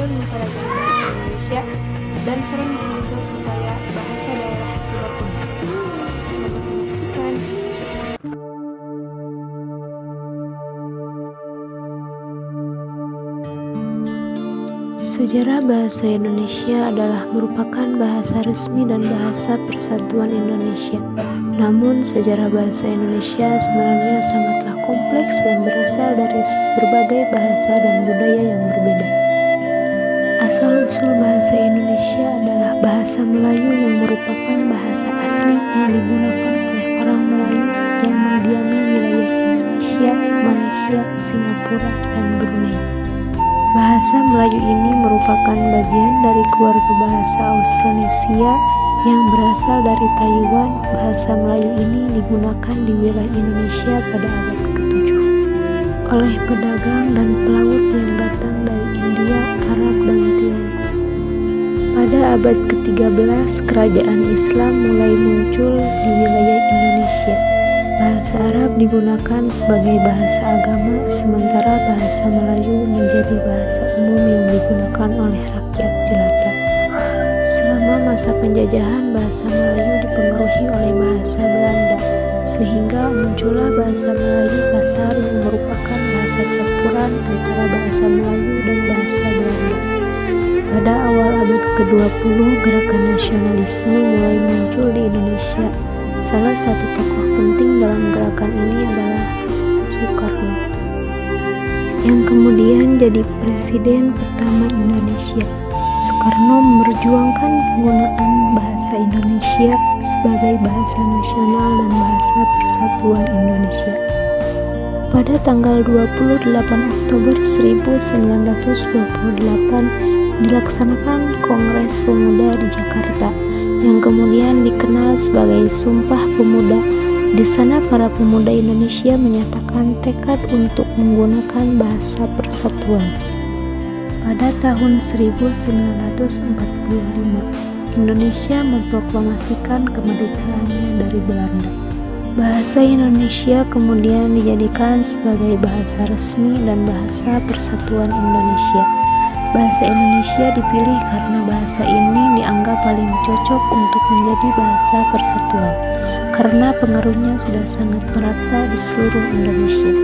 bertujuan mempelajari bahasa Indonesia dan peran mahasiswa supaya bahasa daerah tidak punah. Selamat menyaksikan. Sejarah bahasa Indonesia adalah merupakan bahasa resmi dan bahasa persatuan Indonesia. Namun, sejarah bahasa Indonesia sebenarnya sangatlah kompleks dan berasal dari berbagai bahasa dan budaya yang berbeda. Asal-usul bahasa Indonesia adalah bahasa Melayu yang merupakan bahasa asli yang digunakan oleh orang Melayu yang mendiami wilayah Indonesia, Malaysia, Singapura, dan Brunei. Bahasa Melayu ini merupakan bagian dari keluarga bahasa Austronesia yang berasal dari Taiwan. Bahasa Melayu ini digunakan di wilayah Indonesia pada abad ke-7 oleh pedagang dan pelaut yang datang dari India, Arab, dan Tiongkok. Pada abad ke-13, kerajaan Islam mulai muncul di wilayah Indonesia. Bahasa Arab digunakan sebagai bahasa agama, sementara bahasa Melayu menjadi bahasa umum yang digunakan oleh rakyat jelata. Selama masa penjajahan, bahasa Melayu dipengaruhi oleh bahasa Belanda, sehingga muncullah bahasa Melayu Kasar yang merupakan bahasa campuran antara bahasa Melayu dan bahasa Belanda. Pada awal abad ke-20, gerakan nasionalisme mulai muncul di Indonesia. Salah satu tokoh penting dalam gerakan ini adalah Soekarno, yang kemudian jadi presiden pertama Indonesia. Soekarno memperjuangkan penggunaan bahasa Indonesia sebagai bahasa nasional dan bahasa persatuan Indonesia. Pada tanggal 28 Oktober 1928 dilaksanakan Kongres Pemuda di Jakarta, yang kemudian dikenal sebagai Sumpah Pemuda. Di sana para pemuda Indonesia menyatakan tekad untuk menggunakan bahasa persatuan. Pada tahun 1945, Indonesia memproklamasikan kemerdekaannya dari Belanda. Bahasa Indonesia kemudian dijadikan sebagai bahasa resmi dan bahasa persatuan Indonesia. Bahasa Indonesia dipilih karena bahasa ini dianggap paling cocok untuk menjadi bahasa persatuan, karena pengaruhnya sudah sangat merata di seluruh Indonesia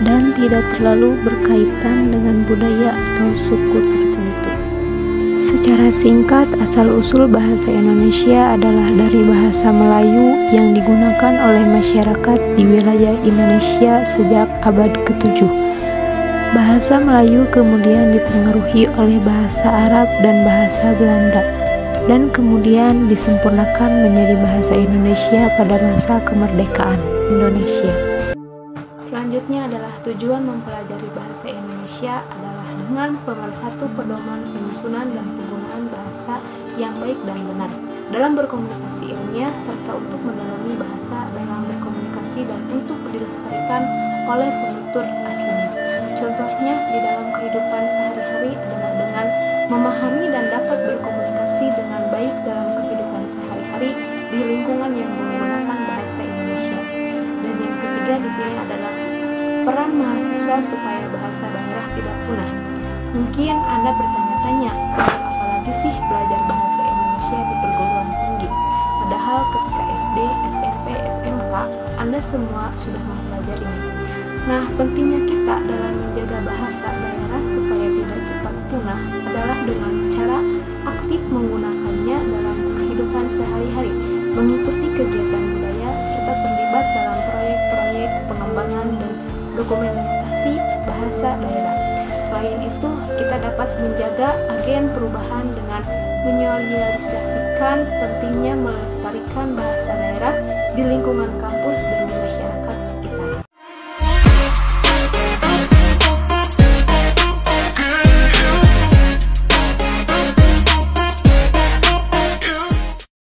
dan tidak terlalu berkaitan dengan budaya atau suku tertentu. Secara singkat, asal-usul bahasa Indonesia adalah dari bahasa Melayu yang digunakan oleh masyarakat di wilayah Indonesia sejak abad ke-7. Bahasa Melayu kemudian dipengaruhi oleh bahasa Arab dan bahasa Belanda, dan kemudian disempurnakan menjadi bahasa Indonesia pada masa kemerdekaan Indonesia. Selanjutnya adalah tujuan mempelajari bahasa Indonesia adalah dengan pemersatu pedoman penyusunan dan penggunaan bahasa yang baik dan benar dalam berkomunikasi ilmiah, serta untuk mendalami bahasa dalam berkomunikasi dan untuk dilestarikan oleh penutur aslinya. Contohnya di dalam kehidupan sehari-hari adalah dengan memahami dan dapat berkomunikasi dengan baik dalam kehidupan sehari-hari di lingkungan yang menggunakan bahasa Indonesia. Dan yang ketiga di sini adalah peran mahasiswa supaya bahasa daerah tidak punah. Mungkin Anda bertanya-tanya, apalagi sih belajar bahasa Indonesia di perguruan tinggi? Padahal ketika SD, SMP, SMK, Anda semua sudah mempelajarinya. Nah, pentingnya kita dalam menjaga bahasa daerah supaya tidak cepat punah adalah dengan cara aktif menggunakannya dalam kehidupan sehari-hari, mengikuti kegiatan budaya, serta terlibat dalam proyek-proyek pengembangan dan dokumentasi bahasa daerah. Selain itu, kita dapat menjaga agen perubahan dengan menyosialisasikan pentingnya melestarikan bahasa daerah di lingkungan kampus dan di masyarakat.